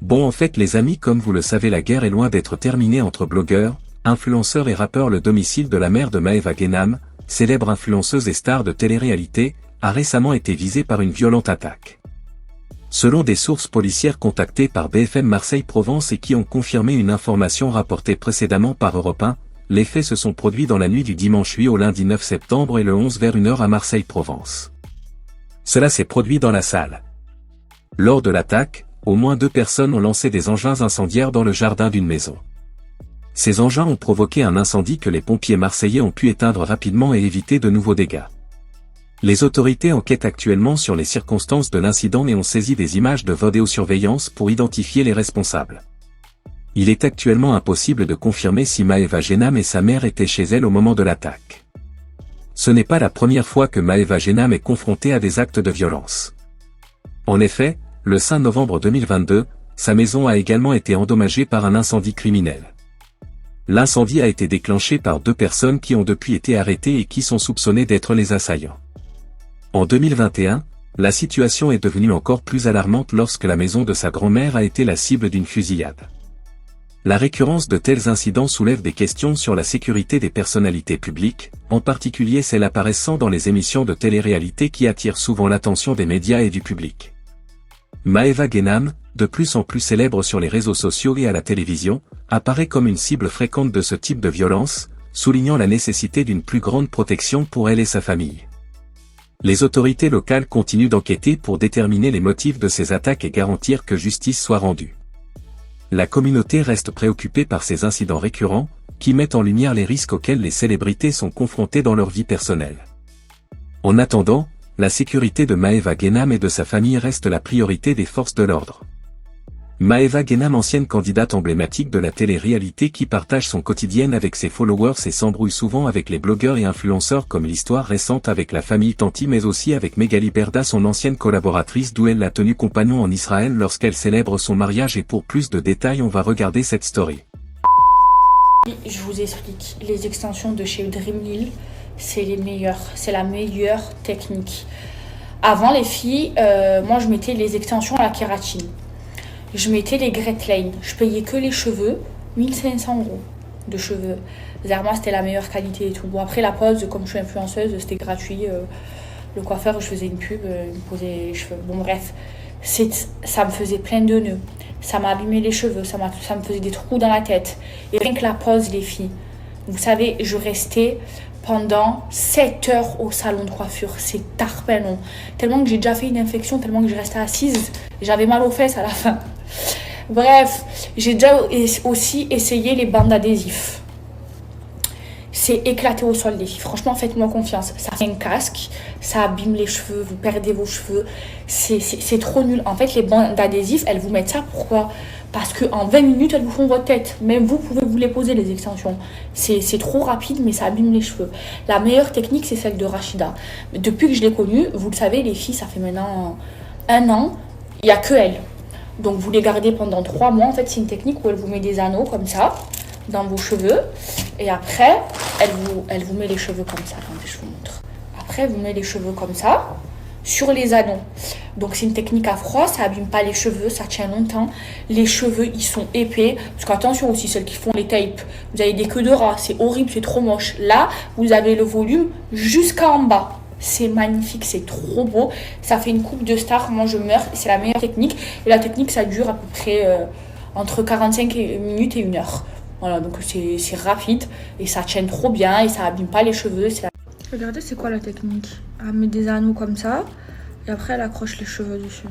Bon en fait les amis comme vous le savez la guerre est loin d'être terminée entre blogueurs, influenceurs et rappeurs. Le domicile de la mère de Maeva Guénam, célèbre influenceuse et star de télé-réalité, a récemment été visé par une violente attaque. Selon des sources policières contactées par BFM Marseille-Provence et qui ont confirmé une information rapportée précédemment par Europe 1, les faits se sont produits dans la nuit du dimanche 8 au lundi 9 septembre et le 11 vers 1h à Marseille-Provence. Cela s'est produit dans la salle. Lors de l'attaque, au moins 2 personnes ont lancé des engins incendiaires dans le jardin d'une maison. Ces engins ont provoqué un incendie que les pompiers marseillais ont pu éteindre rapidement et éviter de nouveaux dégâts. Les autorités enquêtent actuellement sur les circonstances de l'incident et ont saisi des images de vidéosurveillance pour identifier les responsables. Il est actuellement impossible de confirmer si Maeva Guénam et sa mère étaient chez elle au moment de l'attaque. Ce n'est pas la première fois que Maeva Guénam est confrontée à des actes de violence. En effet, le 5 novembre 2022, sa maison a également été endommagée par un incendie criminel. L'incendie a été déclenché par 2 personnes qui ont depuis été arrêtées et qui sont soupçonnées d'être les assaillants. En 2021, la situation est devenue encore plus alarmante lorsque la maison de sa grand-mère a été la cible d'une fusillade. La récurrence de tels incidents soulève des questions sur la sécurité des personnalités publiques, en particulier celles apparaissant dans les émissions de télé-réalité qui attirent souvent l'attention des médias et du public. Maeva Guénam, de plus en plus célèbre sur les réseaux sociaux et à la télévision, apparaît comme une cible fréquente de ce type de violence, soulignant la nécessité d'une plus grande protection pour elle et sa famille. Les autorités locales continuent d'enquêter pour déterminer les motifs de ces attaques et garantir que justice soit rendue. La communauté reste préoccupée par ces incidents récurrents, qui mettent en lumière les risques auxquels les célébrités sont confrontées dans leur vie personnelle. En attendant, la sécurité de Maeva Guénam et de sa famille reste la priorité des forces de l'ordre. Maeva Guénam, ancienne candidate emblématique de la télé-réalité qui partage son quotidien avec ses followers et s'embrouille souvent avec les blogueurs et influenceurs comme l'histoire récente avec la famille Tanti mais aussi avec Megali Berda, son ancienne collaboratrice d'où elle l'a tenue compagnon en Israël lorsqu'elle célèbre son mariage. Et pour plus de détails on va regarder cette story. Je vous explique, les extensions de chez Dreamlil, c'est les meilleures, c'est la meilleure technique. Avant les filles, moi je mettais les extensions à la kératine. Je mettais les Great Lane. Je payais que les cheveux, 1500 € de cheveux. Zerma, c'était la meilleure qualité et tout. Bon, après la pause, comme je suis influenceuse, c'était gratuit. Le coiffeur, je faisais une pub, il me posait les cheveux. Bon, bref, ça me faisait plein de nœuds. Ça m'abîmait les cheveux, ça me faisait des trous dans la tête. Et rien que la pause, les filles. Vous savez, je restais pendant 7 heures au salon de coiffure. C'est tarpin long. Tellement que j'ai déjà fait une infection, tellement que je restais assise. J'avais mal aux fesses à la fin. Bref, j'ai déjà aussi essayé les bandes adhésifs. C'est éclaté au sol, les filles. Franchement, faites-moi confiance. Ça fait un casque, ça abîme les cheveux, vous perdez vos cheveux. C'est trop nul. En fait, les bandes adhésifs, elles vous mettent ça. Pourquoi ? Parce qu'en 20 minutes, elles vous font votre tête. Même vous pouvez vous les poser, les extensions. C'est trop rapide, mais ça abîme les cheveux. La meilleure technique, c'est celle de Rachida. Depuis que je l'ai connue, vous le savez, les filles, ça fait maintenant 1 an. Il n'y a que elle. Donc, vous les gardez pendant 3 mois. En fait, c'est une technique où elle vous met des anneaux comme ça dans vos cheveux. Et après, elle vous met les cheveux comme ça. Attendez, je vous montre. Après, elle vous met les cheveux comme ça sur les anneaux. Donc, c'est une technique à froid. Ça abîme pas les cheveux. Ça tient longtemps. Les cheveux, ils sont épais. Parce qu'attention aussi, celles qui font les tapes. Vous avez des queues de rat. C'est horrible. C'est trop moche. Là, vous avez le volume jusqu'en bas. C'est magnifique, c'est trop beau. Ça fait une coupe de star. Moi, je meurs. C'est la meilleure technique. Et la technique, ça dure à peu près entre 45 minutes et 1 heure. Voilà, donc c'est rapide. Et ça tient trop bien. Et ça abîme pas les cheveux. Regardez, c'est quoi la technique ? Elle met des anneaux comme ça. Et après, elle accroche les cheveux dessus.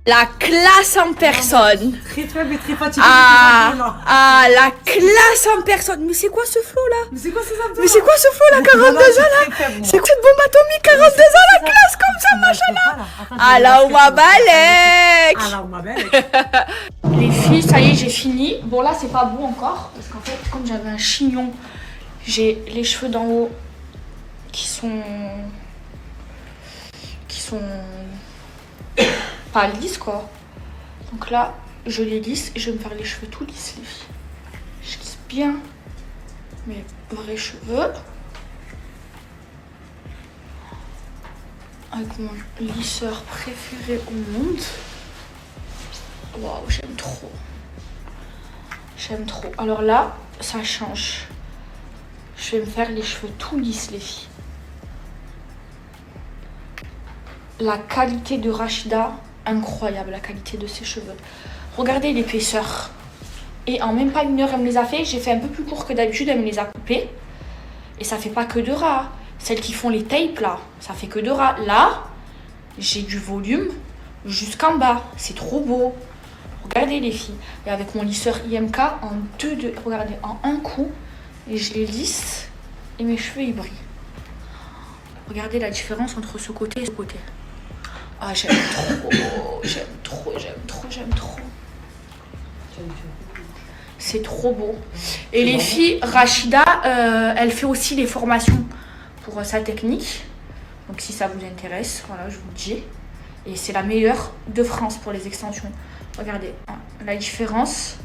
La classe en personne. Très faible et très fatigué. La classe en personne. Mais c'est quoi ce flow là? Mais c'est quoi ces abdos? Mais c'est quoi ce flow là? 42 ans là? C'est quoi cette bombe atomique? 42 ans la classe comme ça, machallah. Allahumma balek. Allahumma balek. Les filles, ça y est, j'ai fini. Bon là c'est pas beau encore parce qu'en fait comme j'avais un chignon, j'ai les cheveux d'en haut qui sont pas lisses quoi. Donc là je les lisse et je vais me faire les cheveux tout lisses les filles. Je lisse bien mes vrais cheveux avec mon lisseur préféré au monde. Waouh, j'aime trop. J'aime trop. Alors là, ça change. Je vais me faire les cheveux tout lisses, les filles. La qualité de Rachida, incroyable, la qualité de ses cheveux. Regardez l'épaisseur. Et en même pas 1 heure, elle me les a fait. J'ai fait un peu plus court que d'habitude, elle me les a coupés. Et ça fait pas que de ras. Celles qui font les tapes, là, ça fait que de ras. Là, j'ai du volume jusqu'en bas. C'est trop beau. Regardez les filles. Et avec mon lisseur IMK, regardez, en un coup, et je les lisse, et mes cheveux, ils brillent. Regardez la différence entre ce côté et ce côté. Ah, j'aime trop, j'aime trop, j'aime trop, j'aime trop. C'est trop beau. Et les filles, Rachida, elle fait aussi les formations pour sa technique. Donc si ça vous intéresse, voilà, je vous le dis. Et c'est la meilleure de France pour les extensions. Regardez, hein, la différence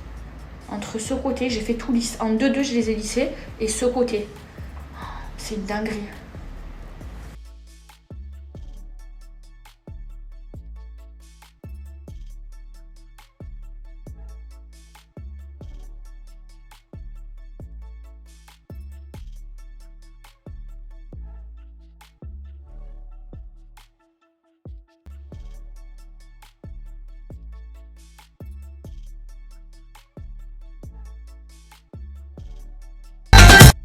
entre ce côté, j'ai fait tout lisse. En 2-2, je les ai lissés. Et ce côté, c'est une dinguerie.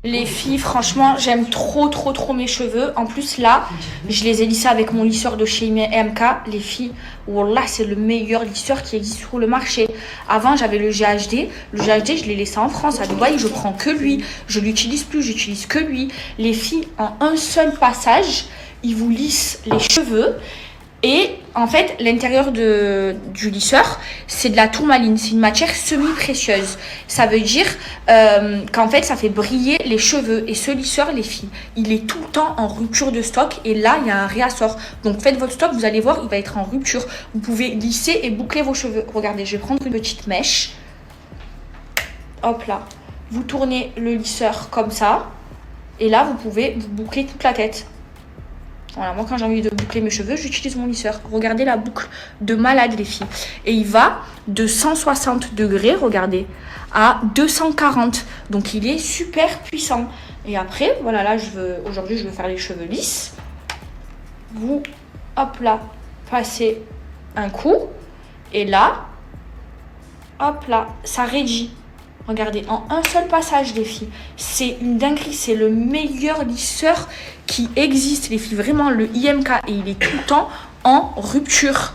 Les filles, franchement, j'aime trop mes cheveux. En plus, là, je les ai lissés avec mon lisseur de chez MK. Les filles, wallah, c'est le meilleur lisseur qui existe sur le marché. Avant, j'avais le GHD. Le GHD, je l'ai laissé en France. À Dubaï, je prends que lui. Je l'utilise plus, j'utilise que lui. Les filles, en un seul passage, ils vous lissent les cheveux. Et en fait, l'intérieur du lisseur, c'est de la tourmaline. C'est une matière semi-précieuse. Ça veut dire qu'en fait, ça fait briller les cheveux. Et ce lisseur, les filles, il est tout le temps en rupture de stock. Et là, il y a un réassort. Donc, faites votre stock, vous allez voir, il va être en rupture. Vous pouvez lisser et boucler vos cheveux. Regardez, je vais prendre une petite mèche. Hop là. Vous tournez le lisseur comme ça. Et là, vous pouvez vous boucler toute la tête. Voilà, moi quand j'ai envie de boucler mes cheveux, j'utilise mon lisseur. Regardez la boucle de malade les filles. Et il va de 160 degrés, regardez, à 240. Donc il est super puissant. Et après, voilà, là aujourd'hui je veux faire les cheveux lisses. Vous, hop là, passez un coup. Et là, hop là, ça raidit. Regardez, en un seul passage, les filles. C'est une dinguerie, c'est le meilleur lisseur qui existe, les filles. Vraiment, le IMK, et il est tout le temps en rupture.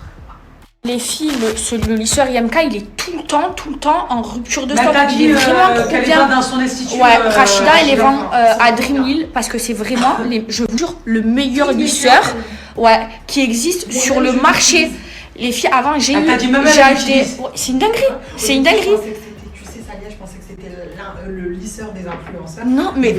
Les filles, le lisseur IMK, il est tout le temps en rupture de stock. Il est vraiment trop bien. Dans son institut, ouais, Rachida, elle les vend à Dreamhill parce que c'est vraiment, je vous jure, le meilleur lisseur qui existe sur le marché. Les filles, avant, j'ai acheté. C'est une dinguerie, c'est une dinguerie. Je pensais que c'était le lisseur des influenceurs. Non, mais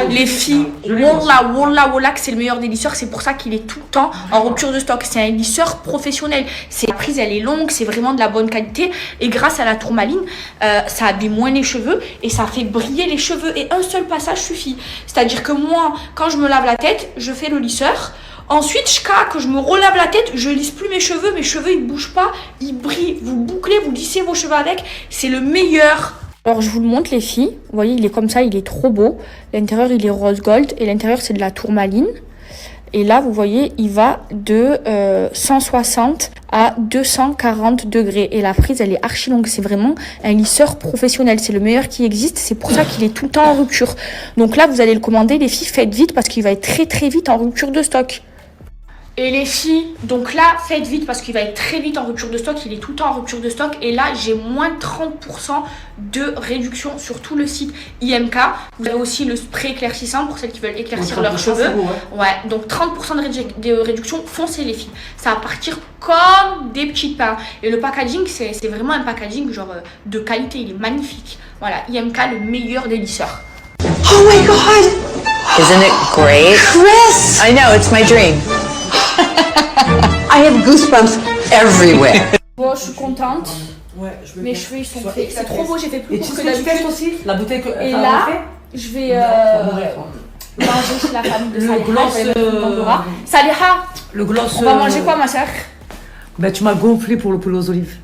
les filles, wallah, que c'est le meilleur des lisseurs. C'est pour ça qu'il est tout le temps en rupture de stock. C'est un lisseur professionnel. La prise, elle est longue, c'est vraiment de la bonne qualité. Et grâce à la tourmaline, ça abîme moins les cheveux et ça fait briller les cheveux. Et un seul passage suffit. C'est-à-dire que moi, quand je me lave la tête, je fais le lisseur. Ensuite, que je me relave la tête, je lisse plus mes cheveux ils bougent pas, ils brillent. Vous bouclez, vous lissez vos cheveux avec, c'est le meilleur. Alors je vous le montre les filles, vous voyez il est comme ça, il est trop beau. L'intérieur il est rose gold et l'intérieur c'est de la tourmaline. Et là vous voyez il va de 160 à 240 degrés. Et la prise elle est archi longue, c'est vraiment un lisseur professionnel, c'est le meilleur qui existe. C'est pour ça qu'il est tout le temps en rupture. Donc là vous allez le commander les filles, faites vite parce qu'il va être très vite en rupture de stock. Et les filles, donc là, faites vite parce qu'il va être très vite en rupture de stock. Il est tout le temps en rupture de stock. Et là, j'ai moins de 30% de réduction sur tout le site IMK. Vous avez aussi le spray éclaircissant pour celles qui veulent éclaircir leurs cheveux. Ouais, donc 30% de réduction. Foncez les filles. Ça va partir comme des petites pains. Et le packaging, c'est vraiment un packaging genre de qualité. Il est magnifique. Voilà, IMK, le meilleur des lisseurs. Oh my god! Isn't it great? Chris! I know, it's my dream. I have goosebumps everywhere. Bon, je suis contente. Ouais, je veux Mes bien. cheveux ils sont faits. C'est trop beau, j'ai fait plus Et tu court sais que que tu testes d'habitude. aussi la bouteille que Et ça là, a fait. je vais manger chez la famille de le Saliha. gloss, Je vais mettre une Pandora. Saliha, Le gloss. on va manger quoi, ma soeur? Ben, tu m'as gonflé pour le poulet aux olives.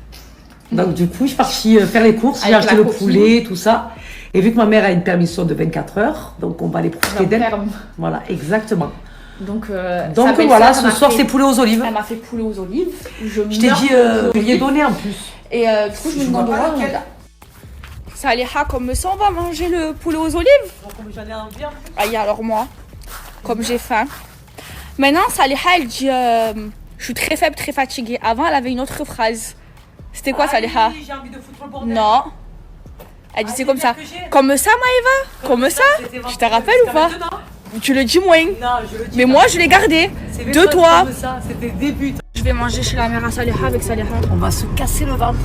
Donc du coup, je suis partie faire les courses, j'ai Avec acheté la le coquille. poulet, tout ça. Et vu que ma mère a une permission de 24 heures, donc on va aller profiter d'elle. Ferme. Voilà, exactement. Donc Donc sa voilà, belle-sœur ce m'a soir fait- c'est poulet aux olives. Elle m'a fait poulet aux olives. Je Je t'ai meurs dit, de je lui ai donné en plus. Et du coup, je me Je demande vois pas laquelle. Saliha, comme ça, on va manger le poulet aux olives. J'en ai envie en plus. Aïe, alors moi, comme j'ai faim. Maintenant, Saliha, elle dit je suis très faible, très fatiguée. Avant, elle avait une autre phrase. C'était quoi, Saliha? J'ai envie de foutre le bordel. Non. Elle disait comme ça. que j'ai. Comme ça, Maëva? Comme ça? Je te rappelle ou pas? Tu le dis moins. Non, je le dis. Mais moi, je l'ai gardé. C'est De toi. comme ça, c'était début. Je vais manger chez la mère à Saliha avec Saliha. On va se casser le ventre.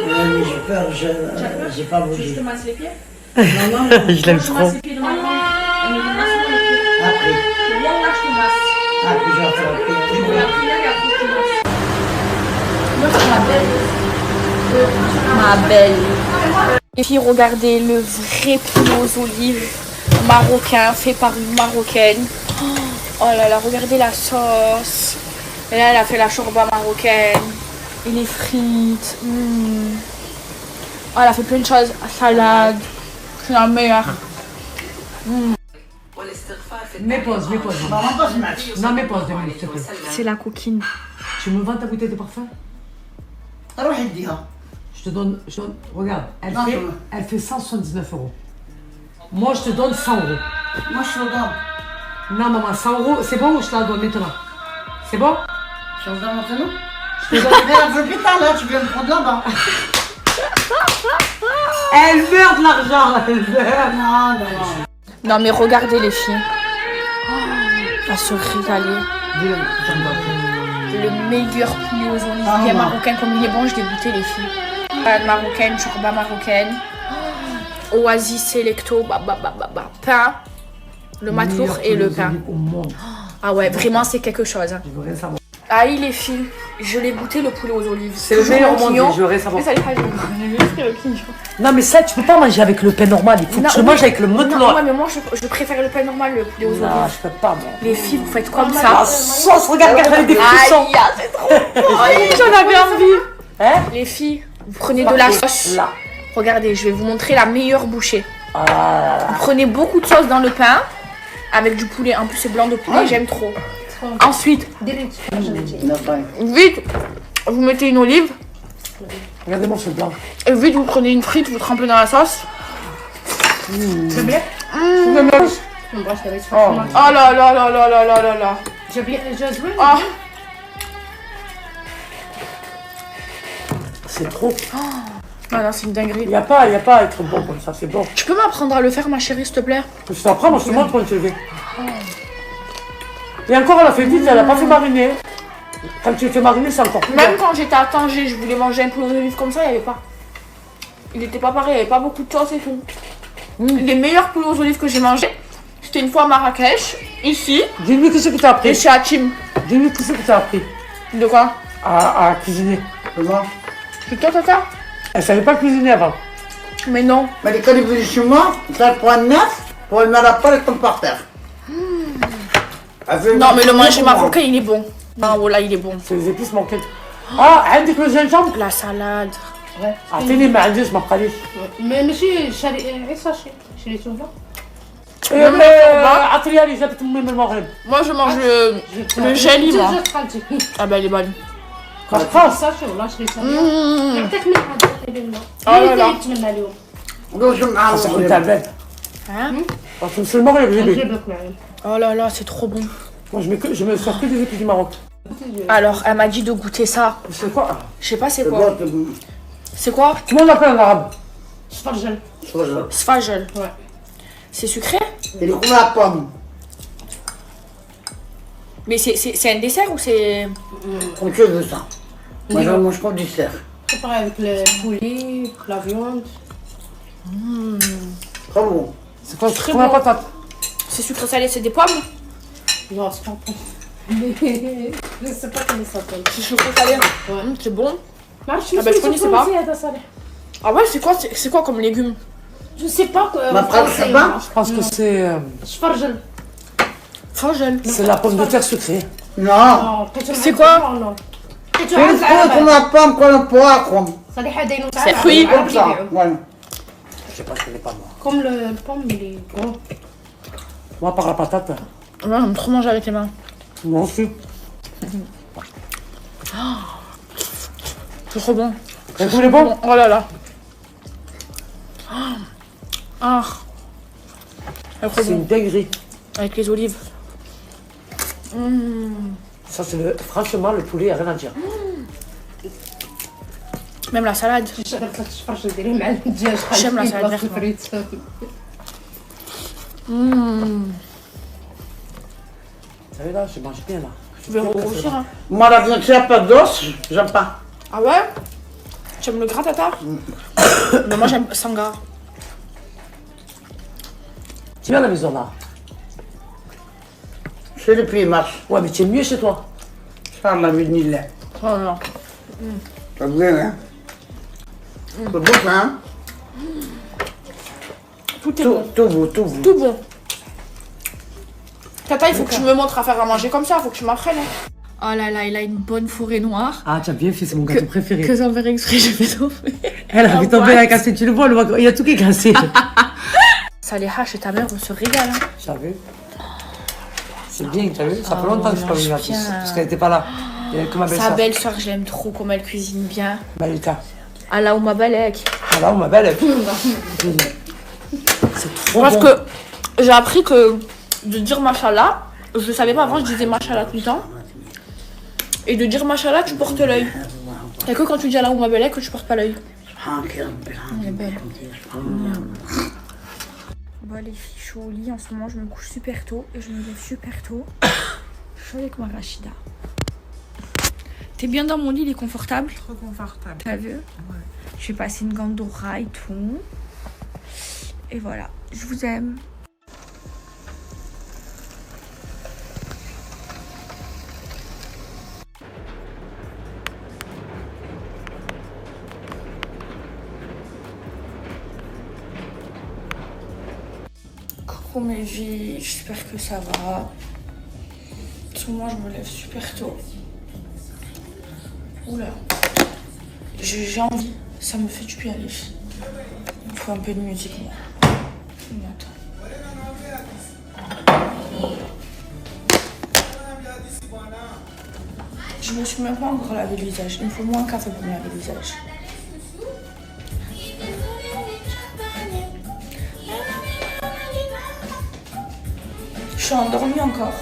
Mais j'ai peur, j'ai pas bougé. Je te masse les pieds. Non, non, Je l'aime Je trop. masse les pieds de ma maman. Elle me masse les pieds. après, Wallah, je te masse. après. déjà fait. Ma belle. Et puis regardez le vrai poulet aux olives marocain fait par une marocaine. Oh là là, regardez la sauce. Et là, elle a fait la shorba marocaine. Et les frites. Oh, elle a fait plein de choses. La salade. C'est la meilleure. Mets pause. Non, mets pause 2 minutes, s'il te plaît. C'est la coquine. Tu me vends ta bouteille de parfum? روح اديها. Je te donne, regarde, Non, elle fait 179 euros. Moi, je te donne 100 euros. Moi je te donne. Non, maman, 100 euros, c'est bon ou je te la donne maintenant? C'est bon? Je te donne maintenant. Je te donne. Mais la veux plus tard là, tu viens me prendre là-bas. Elle meurt de l'argent, elle meurt. Non. Non, mais regardez les filles. Oh, elle va se régaler. Le meilleur poulet aux olives bien marocain comme il est bon, je dégoûtais les filles. Salade marocaine, shorba marocaine. Oasis Selecto, pain. Le matour et le pain. Au monde. Ah ouais, vraiment c'est quelque chose. Je veux rien savoir. Aïe les filles, je l'ai goûté le poulet aux olives. C'est le meilleur au monde, je veux rien savoir. Mais ça les Non, mais ça, tu peux pas manger avec le pain normal. Il faut que tu le manges avec le mouton. Non, ouais, mais moi je préfère le pain normal, le poulet aux Non, olives. je peux pas, moi. Les filles, vous faites comme La ça. sauce, regarde, elle est des frissons. Aïe, c'est trop bon. J'en avais envie. Hein? Les filles, vous prenez de la sauce. Là. Regardez, je vais vous montrer la meilleure bouchée. Ah là là. Vous prenez beaucoup de sauce dans le pain avec du poulet. En plus, c'est blanc de poulet, j'aime trop. Ensuite, vite, vous mettez une olive. Regardez-moi ce blanc. Et vite, vous prenez une frite, vous trempez dans la sauce. C'est bien? Oh là là là là là là là là. Ah. C'est trop. Ah non, c'est une dinguerie. Il n'y a pas à être bon comme ça, c'est bon. Tu peux m'apprendre à le faire, ma chérie, s'il te plaît? Je t'apprends, moi je te montre comment tu le fais. Et encore, elle a fait vite, elle n'a pas fait mariner. Quand tu le fais mariner, c'est encore plus Même bon. quand j'étais à Tanger, je voulais manger un poulet aux olives comme ça, il n'y avait pas. Il n'était pas pareil, il n'y avait pas beaucoup de sauce et tout. Les meilleurs poulets aux olives que j'ai mangés, c'était une fois à Marrakech, ici, Dis-lui qu'est-ce que tu as et appris. chez Hachim. Dis-lui qu'est-ce que tu as appris De quoi? à cuisiner. Comment? C'est toi, tata? Elle savait pas cuisiner avant. Mais non. Mais quand il est venu chez moi, ça le prend neuf, pour le mettre à part, il tombe par terre. Non, mais le manger marocain, il est bon. Non, voilà, il est bon. C'est les épices manquaient. Ah, عندك le gingembre. La salade. اعطيني ما عنديش ما بقاليش. ماشي شاري ايه ساشي شريته عطريها لي جابت امي من المغرب. Moi, je mange le jelly, moi. Ah bah, elle est bonne. خلاص. ساشي والله شريتها يعطيك منها Oh là là. نتمنى اليوم دوش معاه Ça coûte تعبان. Hein? Parce que c'est le Maroc, j'ai نجيب لك معايا Oh là là, c'est trop bon. Moi, je me sers que des épices du Maroc. Alors, elle m'a dit de goûter ça. C'est quoi? Je sais pas c'est C'est quoi. bon, C'est quoi? Comment on l'appelle en arabe? شفرجل Sfagel. Ouais. C'est sucré? il est comme la pomme. Mais c'est un dessert ou c'est... Comme tu veux ça. Moi, je mange comme dessert. préparé avec le poulet, la viande. Très bon. C'est quoi? Très Comme la bon. patate. C'est sucré salé, c'est des pommes? Non, c'est pas bon. Je sais pas comment ça s'appelle. C'est sucré salé. C'est bon. Ah bah, je connaissais pas. Ah ouais, c'est quoi comme légumes? Je sais pas quoi. Ma frère, c'est pas? Je pense que c'est شفرجل Fragile. la pomme de terre sucrée. Non. C'est quoi? C'est une fruit comme la pomme, comme le poivre. C'est fruit. Comme ça. Voilà. Je sais pas, je connais pas moi. Comme le pomme, il est gros. Moi, par la patate, Ouais, j'aime trop manger avec les mains. moi aussi. C'est trop bon. Et tout est bon? Oh là là. Ah. C'est trop C'est bon. une dinguerie. Avec les olives. Ça, c'est le... Franchement, le poulet, il n'y a rien à dire. Même la salade. شفرجل ديريه مع الدجاج J'aime la salade verte, moi. فريت. Vous savez, là, je mange bien, là. Je vais regrossir. Hein. Moi, la viande, s'il n'y a pas d'os, j'aime pas. Ah ouais? J'aime le gras tata? Mais moi j'aime sans gras. Tu viens à la maison, là? C'est le pied marche. Ouais, mais tu es mieux chez toi. Ça, ma vie ni là. Oh non. Ça vous aime, hein? C'est bon, ça, hein? Tout est bon. Tout beau, tout beau. Tout bon. Tata, il faut que tu me montres à faire à manger comme ça, il faut que tu m'apprennes. Hein. Oh là là, il a une bonne forêt noire. Ah, tu as bien fait, c'est mon gâteau préféré. Que sans faire exprès, je vais tomber. Elle a fait tomber, elle a cassé, tu le vois, il y a tout qui est cassé. Ça les hache et ta mère, on se régale. Hein. T'as vu? C'est bien, t'as vu? Ça fait longtemps que je suis pas venue là, bien. parce qu'elle était pas là. Il y avait que ma Sa belle-sœur. belle-soeur, je l'aime trop, comme elle cuisine bien. Malika. Allah ou ma balek. Ah là, ma belle. C'est trop Parce bon. que j'ai appris que de dire machallah, je le savais pas avant, je disais machallah tout le temps. Et de dire machallah, tu portes l'œil. Et que quand tu dis Allah ou ma balek, que tu portes pas l'œil. Elle est belle. Bon les filles, je suis au lit en ce moment, je me couche super tôt et je me lève super tôt. Je suis avec ma Rachida. T'es bien dans mon lit, il est confortable? Trop confortable. T'as vu? Ouais. Je vais passer une gandora et tout. Et voilà, je vous aime. Coucou mes vies, j'espère que ça va. Parce que moi je me lève super tôt. Oula. J'ai envie, ça me fait du bien les filles. Il me faut un peu de musique moi. Attends. Je me suis même pas encore lavé le visage. Il me faut moins un café pour me laver le visage. Je suis endormie encore.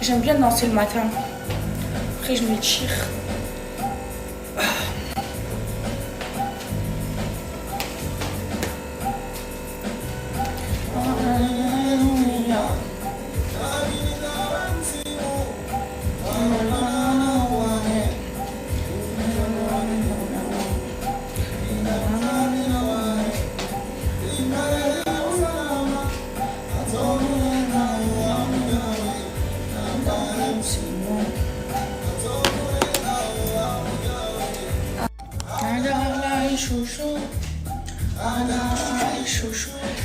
J'aime bien danser le matin. Après, je m'étire.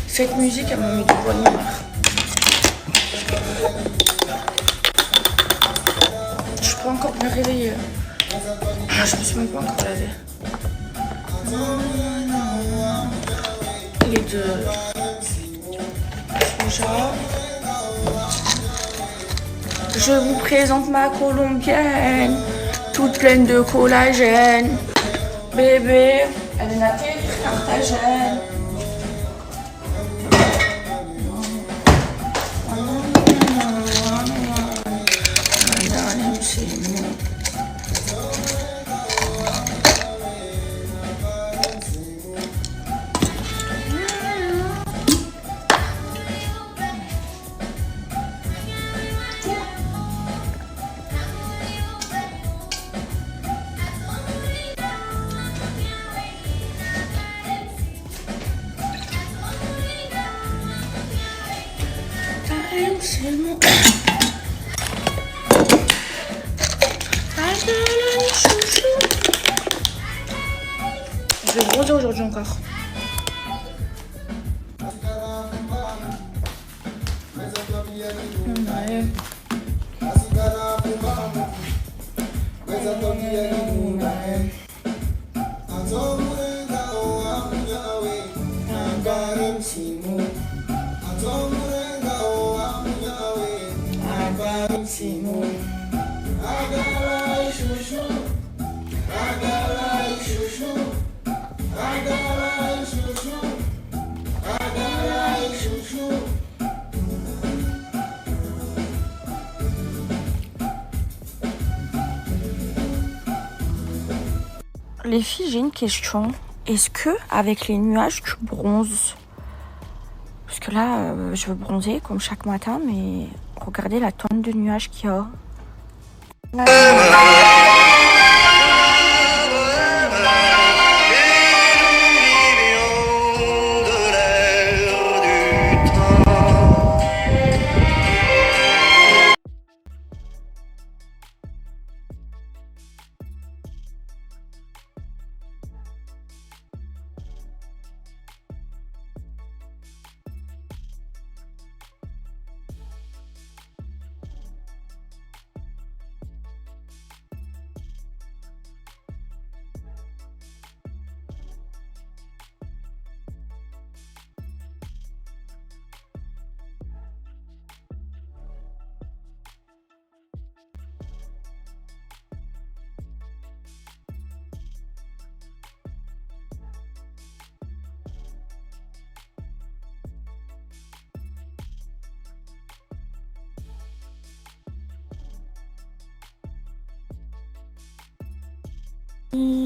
Cette musique, elle me met de bonne humeur. Je peux encore me réveiller. Je me suis même pas encore lavée. Les deux. Déjà. Je vous présente ma colombienne, toute pleine de collagène. Bébé, elle est natée carthagène. Je vais bronzer aujourd'hui encore. les filles, j'ai une question. Est-ce que avec les nuages, tu bronzes? Parce que là, je veux bronzer comme chaque matin, mais regardez la tonne de nuages qu'il y a.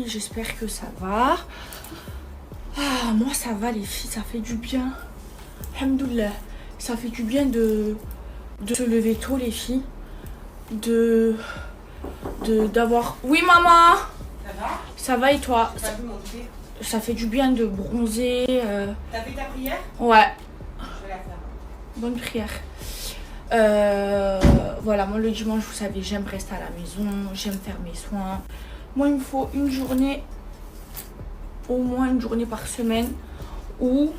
J'espère que ça va. Ah, moi ça va les filles, ça fait du bien. Alhamdoulilah. Ça fait du bien de se lever tôt les filles. D'avoir... Oui maman. Ça va? Ça va et toi? Ça fait du bien de bronzer. T'as fait ta prière? Ouais. Je vais la faire. Bonne prière. Voilà, moi le dimanche, vous savez, j'aime rester à la maison, j'aime faire mes soins. Moi, il me faut une journée, au moins une journée par semaine, où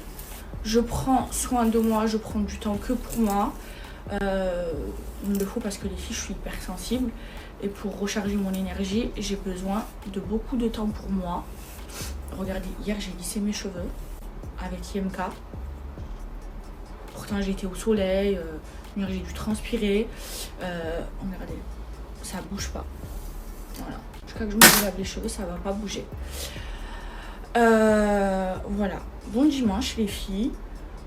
je prends soin de moi, je prends du temps que pour moi. Il me le faut parce que les filles, je suis hyper sensible. Et pour recharger mon énergie, j'ai besoin de beaucoup de temps pour moi. Regardez, hier, j'ai lissé mes cheveux avec IMK. Pourtant, j'étais au soleil, j'ai dû transpirer. Regardez, ça bouge pas. Voilà. Jusqu'à que je me lave les cheveux, ça va pas bouger. Voilà. Bon dimanche, les filles.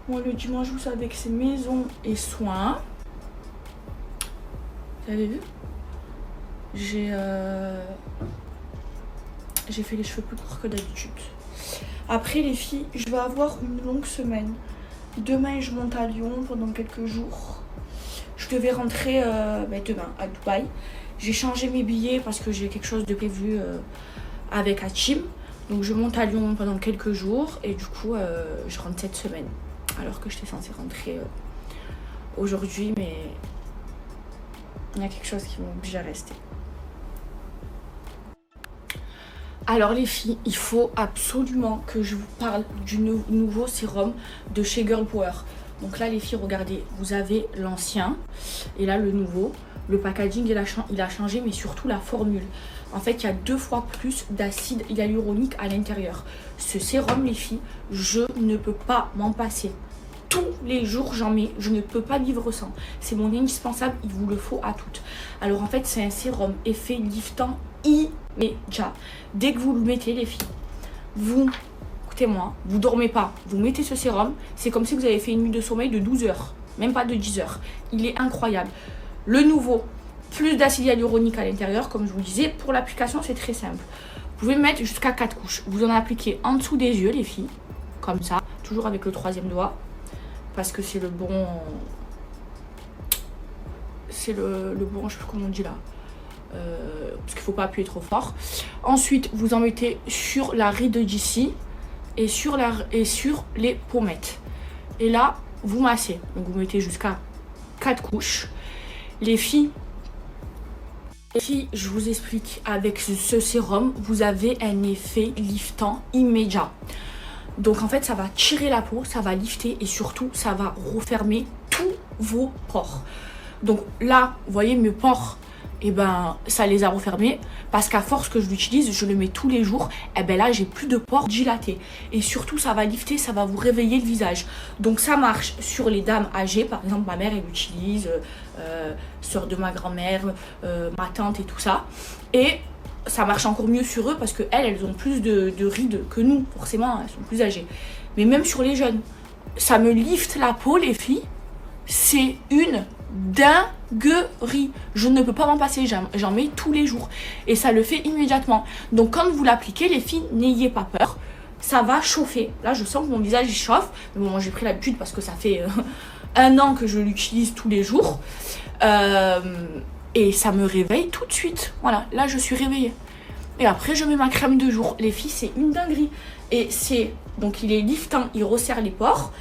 Moi, le dimanche, vous savez que c'est maison et soins. Vous avez vu? J'ai fait les cheveux plus courts que d'habitude. Après, les filles, je vais avoir une longue semaine. Demain, je monte à Lyon pendant quelques jours. Je devais rentrer demain à Dubaï. J'ai changé mes billets parce que j'ai quelque chose de prévu avec Hachim. Donc je monte à Lyon pendant quelques jours et du coup je rentre cette semaine. Alors que j'étais censée rentrer aujourd'hui, mais il y a quelque chose qui m'oblige à rester. Alors les filles, il faut absolument que je vous parle du nouveau sérum de chez Girl Power. Donc là les filles, regardez, vous avez l'ancien et là le nouveau. Le packaging il a changé, mais surtout la formule. En fait, il y a 2 fois plus d'acide hyaluronique à l'intérieur. Ce sérum, les filles, je ne peux pas m'en passer. Tous les jours, j'en mets. Je ne peux pas vivre sans. C'est mon indispensable. Il vous le faut à toutes. Alors, en fait, c'est un sérum effet liftant immédiat. Dès que vous le mettez, les filles, écoutez-moi, vous dormez pas. Vous mettez ce sérum. C'est comme si vous avez fait une nuit de sommeil de 12 heures. Même pas de 10 heures. Il est incroyable. Le nouveau, plus d'acide hyaluronique à l'intérieur, comme je vous disais. Pour l'application, c'est très simple. Vous pouvez mettre jusqu'à 4 couches. Vous en appliquez en dessous des yeux, les filles. Comme ça. Toujours avec le 3e doigt. Parce que c'est le bon... C'est le bon, je sais plus comment on dit là. Parce qu'il ne faut pas appuyer trop fort. Ensuite, vous en mettez sur la ride d'ici. Et sur les pommettes. Et là, vous massez. Donc vous mettez jusqu'à 4 couches. Les filles, je vous explique, avec ce sérum, vous avez un effet liftant immédiat. Donc en fait, ça va tirer la peau, ça va lifter et surtout, ça va refermer tous vos pores. Donc là, vous voyez mes pores, et ben ça les a refermés parce qu'à force que je l'utilise, je le mets tous les jours, et ben là j'ai plus de pores dilatés et surtout ça va lifter, ça va vous réveiller le visage. Donc ça marche sur les dames âgées, par exemple ma mère elle l'utilise, sœur de ma grand-mère, ma tante et tout ça, et ça marche encore mieux sur eux parce que elles ont plus de rides que nous, forcément elles sont plus âgées, mais même sur les jeunes, ça me lifte la peau les filles, c'est une dinguerie. Je ne peux pas m'en passer, j'en mets tous les jours. Et ça le fait immédiatement. Donc quand vous l'appliquez, les filles, n'ayez pas peur. Ça va chauffer. Là, je sens que mon visage il chauffe. Mais bon, moi j'ai pris l'habitude parce que ça fait 1 an que je l'utilise tous les jours. Et ça me réveille tout de suite. Voilà, là je suis réveillée. Et après, je mets ma crème de jour. Les filles, c'est une dinguerie. Et c'est... Donc, il est liftant, il resserre les pores.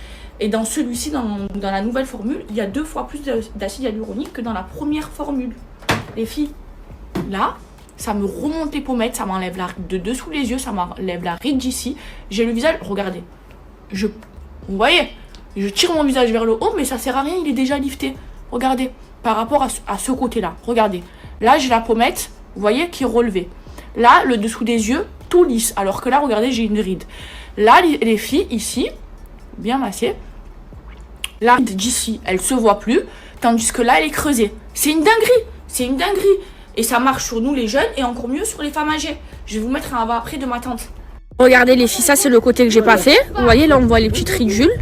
Et dans celui-ci, dans la nouvelle formule, il y a 2 fois plus d'acide hyaluronique que dans la première formule. Les filles, là, ça me remonte les pommettes, ça m'enlève la ride de dessous les yeux, ça m'enlève la ride d'ici. J'ai le visage... Regardez. Vous voyez? Je tire mon visage vers le haut, mais ça sert à rien, il est déjà lifté. Regardez. Par rapport à ce côté-là. Regardez. Là, j'ai la pommette, vous voyez, qui est relevée. Là, le dessous des yeux, tout lisse. Alors que là, regardez, j'ai une ride. Là, les filles, ici, bien massée, la ride d'ici, elle se voit plus. Tandis que là, elle est creusée. C'est une dinguerie. C'est une dinguerie. Et ça marche sur nous, les jeunes, et encore mieux sur les femmes âgées. Je vais vous mettre un avant-après de ma tante. Regardez, les filles, ça, c'est le côté que j'ai pas fait. Vous voyez, là, on voit les petites ridules.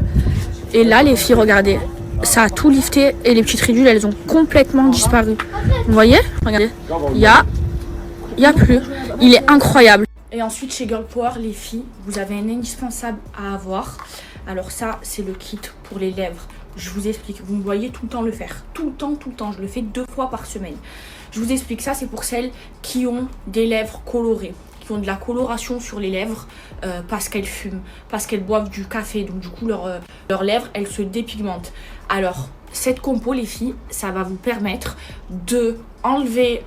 Et là, les filles, regardez. Ça a tout lifté. Et les petites ridules, elles ont complètement disparu. Vous voyez? Regardez. Il y a plus. Il est incroyable. Et ensuite, chez Girl Power, les filles, vous avez un indispensable à avoir. Alors ça, c'est le kit pour les lèvres. Je vous explique. Vous me voyez tout le temps le faire. Tout le temps. Je le fais 2 fois par semaine. Je vous explique. Ça, c'est pour celles qui ont des lèvres colorées, qui ont de la coloration sur les lèvres parce qu'elles fument, parce qu'elles boivent du café. Donc du coup, leurs lèvres, elles se dépigmentent. Alors, cette compo, les filles, ça va vous permettre de enlever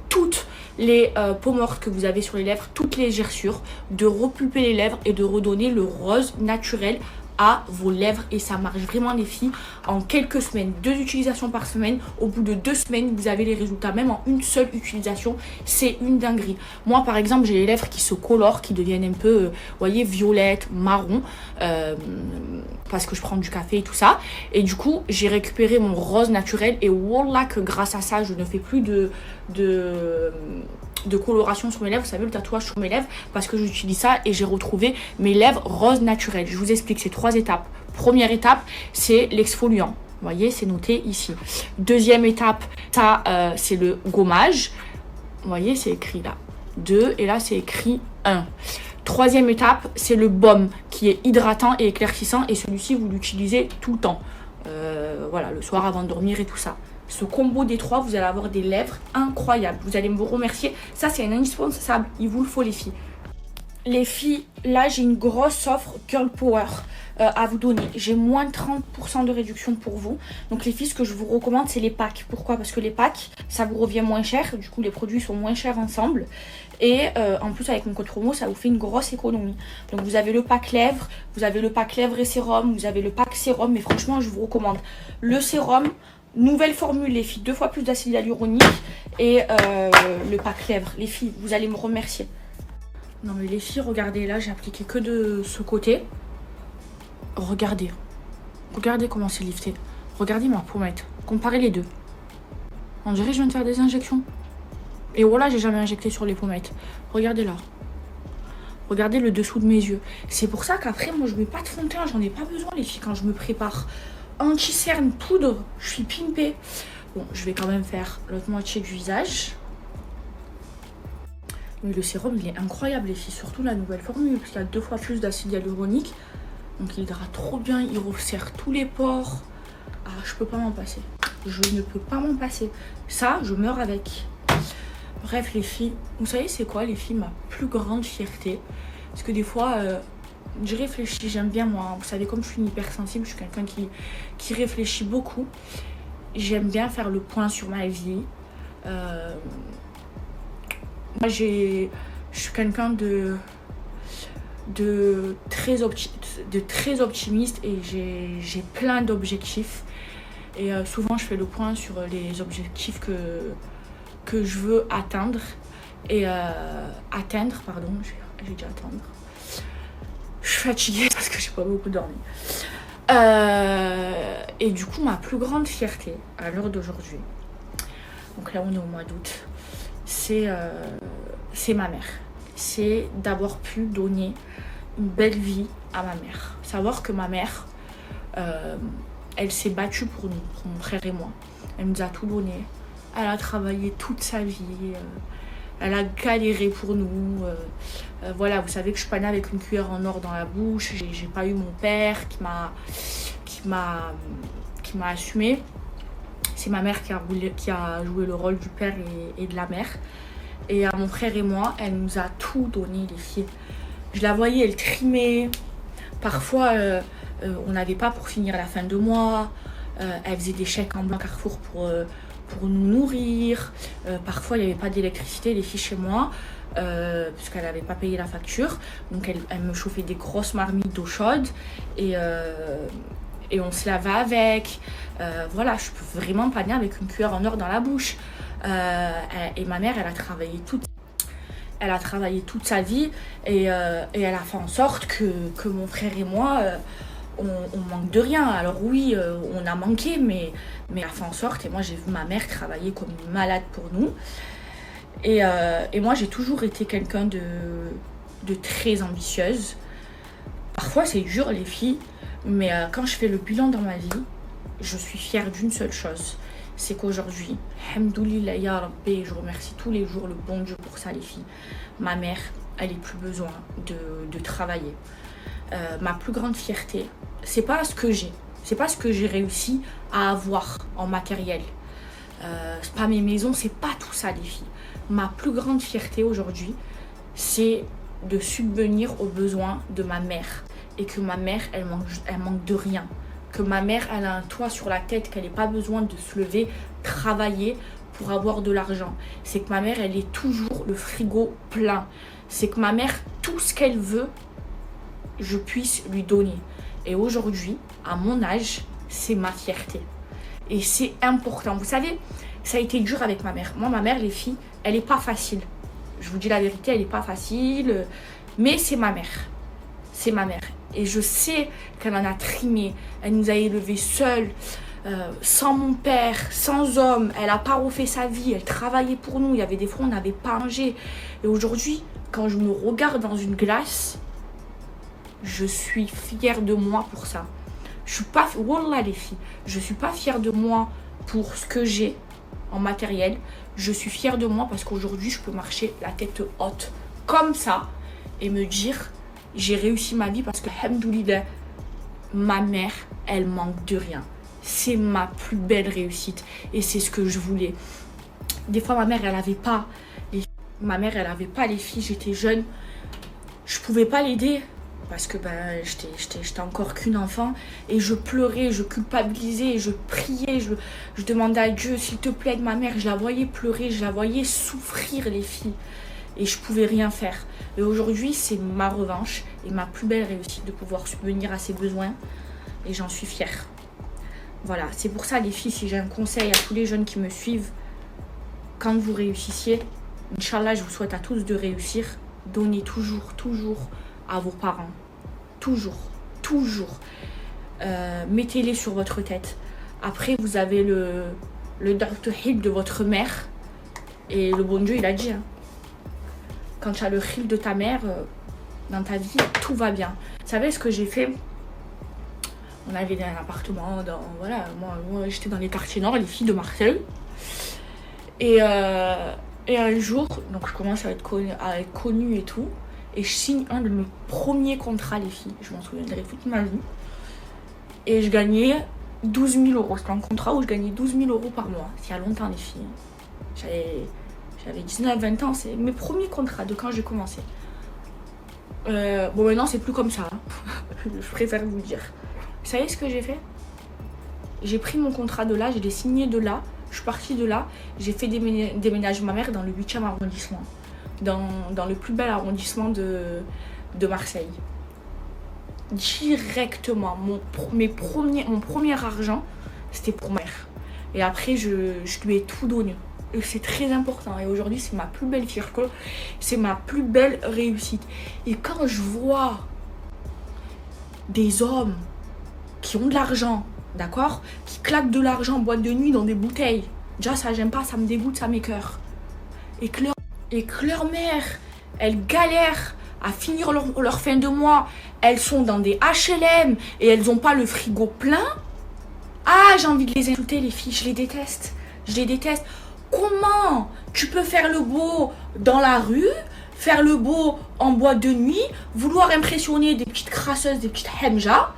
toutes les peaux mortes que vous avez sur les lèvres, toutes les gerçures, de repulper les lèvres et de redonner le rose naturel à vos lèvres. Et ça marche vraiment, les filles, en quelques semaines. 2 utilisations par semaine. Au bout de 2 semaines, vous avez les résultats, même en une seule utilisation. C'est une dinguerie. Moi, par exemple, j'ai les lèvres qui se colorent, qui deviennent un peu, vous voyez, violette, marron, parce que je prends du café et tout ça. Et du coup, j'ai récupéré mon rose naturel. Et voilà que grâce à ça, je ne fais plus de coloration sur mes lèvres, vous savez, le tatouage sur mes lèvres, parce que j'utilise ça et j'ai retrouvé mes lèvres roses naturelles. Je vous explique, c'est 3 étapes. Première étape, c'est l'exfoliant. Vous voyez, c'est noté ici. Deuxième étape, ça, c'est le gommage. Vous voyez, c'est écrit là. 2 et là, c'est écrit 1. Troisième étape, c'est le baume qui est hydratant et éclaircissant et celui-ci, vous l'utilisez tout le temps. Voilà, le soir avant de dormir et tout ça. Ce combo des 3, vous allez avoir des lèvres incroyables. Vous allez me remercier. Ça, c'est un indispensable. Il vous le faut, les filles. Les filles, là, j'ai une grosse offre Girl Power à vous donner. J'ai moins de 30% de réduction pour vous. Donc, les filles, ce que je vous recommande, c'est les packs. Pourquoi? Parce que les packs, ça vous revient moins cher. Du coup, les produits sont moins chers ensemble. Et en plus, avec mon code promo, ça vous fait une grosse économie. Donc, vous avez le pack lèvres, vous avez le pack lèvres et sérum, vous avez le pack sérum. Mais franchement, je vous recommande le sérum. Nouvelle formule, les filles, 2 fois plus d'acide hyaluronique et le pack lèvres. Les filles, vous allez me remercier. Non mais les filles, regardez, là j'ai appliqué que de ce côté. Regardez comment c'est lifté. Regardez ma pommette, comparez les deux. On dirait que je viens de faire des injections. Et voilà, j'ai jamais injecté sur les pommettes. Regardez là. Regardez le dessous de mes yeux. C'est pour ça qu'après, moi je mets pas de fond de teint, j'en ai pas besoin, les filles, quand je me prépare. Anti-cerne poudre, je suis pimpée. Bon, je vais quand même faire l'autre moitié du visage. Mais le sérum, il est incroyable, les filles, surtout la nouvelle formule, parce qu'il y a 2 fois plus d'acide hyaluronique. Donc il hydrate trop bien, il resserre tous les pores. Ah, je peux pas m'en passer. Je ne peux pas m'en passer. Ça, je meurs avec. Bref, les filles, vous savez c'est quoi, les filles, ma plus grande fierté? Parce que des fois... je réfléchis, j'aime bien moi, vous savez, comme je suis une hypersensible, je suis quelqu'un qui réfléchit beaucoup. J'aime bien faire le point sur ma vie. Moi je suis quelqu'un de très optimiste et j'ai plein d'objectifs. Et souvent je fais le point sur les objectifs que je veux atteindre. Et pardon, j'ai dit atteindre. Je suis fatiguée parce que j'ai pas beaucoup dormi. Et du coup, ma plus grande fierté à l'heure d'aujourd'hui, donc là on est au mois d'août, c'est ma mère. C'est d'avoir pu donner une belle vie à ma mère. Savoir que ma mère, elle s'est battue pour nous, pour mon frère et moi. Elle nous a tout donné. Elle a travaillé toute sa vie. Elle a galéré pour nous. Voilà, vous savez que je suis pas née avec une cuillère en or dans la bouche. J'ai pas eu mon père qui m'a assumé. C'est ma mère qui a joué le rôle du père et de la mère. Et à mon frère et moi, elle nous a tout donné, les filles. Je la voyais, elle trimait. Parfois, on n'avait pas pour finir la fin de mois. Elle faisait des chèques en blanc Carrefour pour nous nourrir. Parfois, il n'y avait pas d'électricité, les filles, chez moi, puisqu'elle n'avait pas payé la facture. Donc, elle me chauffait des grosses marmites d'eau chaude. Et on se lavait avec. Voilà, je peux vraiment pas née avec une cuillère en or dans la bouche. Et ma mère, elle a travaillé toute sa vie et elle a fait en sorte que mon frère et moi, on manque de rien. Alors oui, on a manqué, mais elle a fait en sorte, et moi j'ai vu ma mère travailler comme une malade pour nous. Et moi j'ai toujours été quelqu'un de très ambitieuse. Parfois c'est dur, les filles, mais quand je fais le bilan dans ma vie, je suis fière d'une seule chose. C'est qu'aujourd'hui, alhamdoulilah ya Rabbi, je remercie tous les jours le bon Dieu pour ça, les filles. Ma mère, elle n'a plus besoin de travailler. Ma plus grande fierté, c'est pas ce que j'ai réussi à avoir en matériel. C'est pas mes maisons, c'est pas tout ça, les filles. Ma plus grande fierté aujourd'hui, c'est de subvenir aux besoins de ma mère. Et que ma mère, elle manque de rien. Que ma mère, elle a un toit sur la tête, qu'elle n'ait pas besoin de se lever, travailler pour avoir de l'argent. C'est que ma mère, elle est toujours le frigo plein. C'est que ma mère, tout ce qu'elle veut, je puisse lui donner. Et aujourd'hui, à mon âge, c'est ma fierté. Et c'est important. Vous savez, ça a été dur avec ma mère. Moi, ma mère, les filles, elle n'est pas facile. Je vous dis la vérité, elle n'est pas facile. Mais c'est ma mère. C'est ma mère. Et je sais qu'elle en a trimé. Elle nous a élevés seuls, sans mon père, sans homme. Elle n'a pas refait sa vie. Elle travaillait pour nous. Il y avait des fois, on n'avait pas mangé. Et aujourd'hui, quand je me regarde dans une glace, je suis fière de moi pour ça. Je suis pas... Wallah, les filles. Je suis pas fière de moi pour ce que j'ai en matériel. Je suis fière de moi parce qu'aujourd'hui, je peux marcher la tête haute comme ça et me dire... J'ai réussi ma vie parce que, alhamdoulilah, ma mère, elle manque de rien. C'est ma plus belle réussite. Et c'est ce que je voulais. Des fois, ma mère, elle n'avait pas les filles. J'étais jeune. Je pouvais pas l'aider. Parce que j'étais encore qu'une enfant. Et je pleurais, je culpabilisais, je priais. Je demandais à Dieu, s'il te plaît, aide ma mère. Je la voyais pleurer, je la voyais souffrir, les filles. Et je pouvais rien faire. Et aujourd'hui, c'est ma revanche et ma plus belle réussite de pouvoir subvenir à ses besoins. Et j'en suis fière. Voilà, c'est pour ça, les filles, si j'ai un conseil à tous les jeunes qui me suivent, quand vous réussissiez, Inch'Allah, je vous souhaite à tous de réussir. Donnez toujours, toujours à vos parents. Toujours, toujours. Mettez-les sur votre tête. Après, vous avez le Dr. de votre mère. Et le bon Dieu, il a dit... Hein, quand tu as le khil de ta mère dans ta vie, tout va bien. Vous savez ce que j'ai fait? On avait un appartement voilà, moi j'étais dans les quartiers nord, les filles de Marseille. Et un jour, donc je commence à être connue et tout. Et je signe un de mes premiers contrats, les filles. Je m'en souviendrai toute ma vie. Et je gagnais 12 000 euros. C'était un contrat où je gagnais 12 000 euros par mois. C'est il y a longtemps, les filles. J'avais 19-20 ans, c'est mes premiers contrats de quand j'ai commencé. Bon, maintenant, c'est plus comme ça. Hein. Je préfère vous le dire. Vous savez ce que j'ai fait? J'ai pris mon contrat de là, je l'ai signé de là, je suis partie de là, j'ai fait déménager ma mère dans le 8e arrondissement. Dans le plus bel arrondissement de Marseille. Directement, mon premier argent, c'était pour ma mère. Et après, je lui ai tout donné. Et c'est très important. Et aujourd'hui, c'est ma plus belle fierté. C'est ma plus belle réussite. Et quand je vois des hommes qui ont de l'argent, d'accord, qui claquent de l'argent en boîte de nuit dans des bouteilles, déjà ça j'aime pas, ça me dégoûte, ça m'écoeure. Et que leur mère, elles galèrent à finir leur fin de mois, elles sont dans des HLM et elles n'ont pas le frigo plein. Ah, j'ai envie de les insulter, les filles. Je les déteste. Je les déteste. Comment tu peux faire le beau dans la rue, faire le beau en boîte de nuit, vouloir impressionner des petites crasseuses, des petites hemja?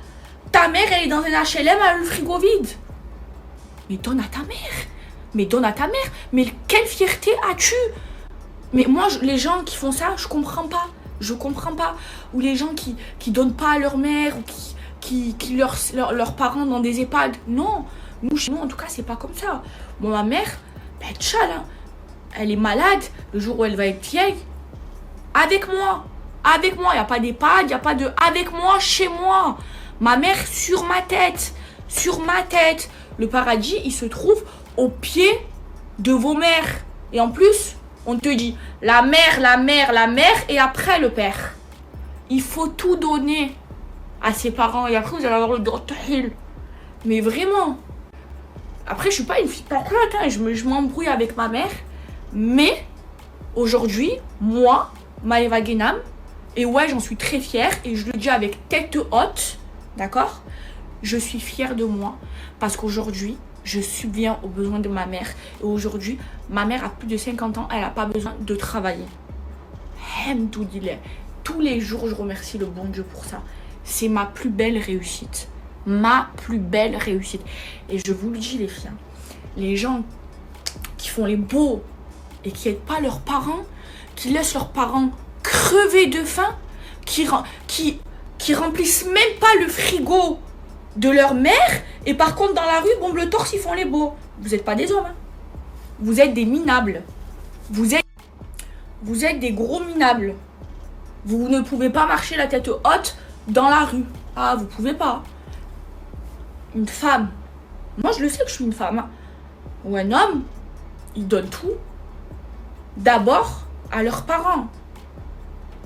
Ta mère, elle est dans un HLM, elle a le frigo vide. Mais donne à ta mère. Mais donne à ta mère. Mais quelle fierté as-tu? Mais moi, les gens qui font ça, je comprends pas. Je comprends pas. Ou les gens qui donnent pas à leur mère, ou qui leurs parents dans des EHPAD. Non. Nous, chez nous, en tout cas, c'est pas comme ça. Moi, ma mère, elle tchale, hein. Elle est malade. Le jour où elle va être vieille, avec moi. Avec moi. Il n'y a pas d'EHPAD, il n'y a pas de... Avec moi, chez moi. Ma mère sur ma tête. Sur ma tête. Le paradis, il se trouve au pied de vos mères. Et en plus, on te dit la mère, la mère, la mère et après le père. Il faut tout donner à ses parents et après vous allez avoir le droit de tahil. Mais vraiment. Après, je suis pas une fille parfaite, hein. Je m'embrouille avec ma mère. Mais aujourd'hui, moi, Maeva Guénam, et ouais, j'en suis très fière et je le dis avec tête haute, d'accord? Je suis fière de moi parce qu'aujourd'hui, je subviens aux besoins de ma mère. Et aujourd'hui, ma mère a plus de 50 ans, elle n'a pas besoin de travailler. Hamdoulillah. Tous les jours, je remercie le bon Dieu pour ça. C'est ma plus belle réussite. Ma plus belle réussite. Et je vous le dis, les filles, hein, les gens qui font les beaux et qui n'aident pas leurs parents, qui laissent leurs parents crever de faim, qui remplissent même pas le frigo de leur mère, et par contre dans la rue, bombent le torse, ils font les beaux. Vous n'êtes pas des hommes, hein. Vous êtes des minables. Vous êtes des gros minables. Vous ne pouvez pas marcher la tête haute dans la rue. Ah, vous pouvez pas. Une femme, moi je le sais que je suis une femme, hein, ou un homme, ils donnent tout d'abord à leurs parents,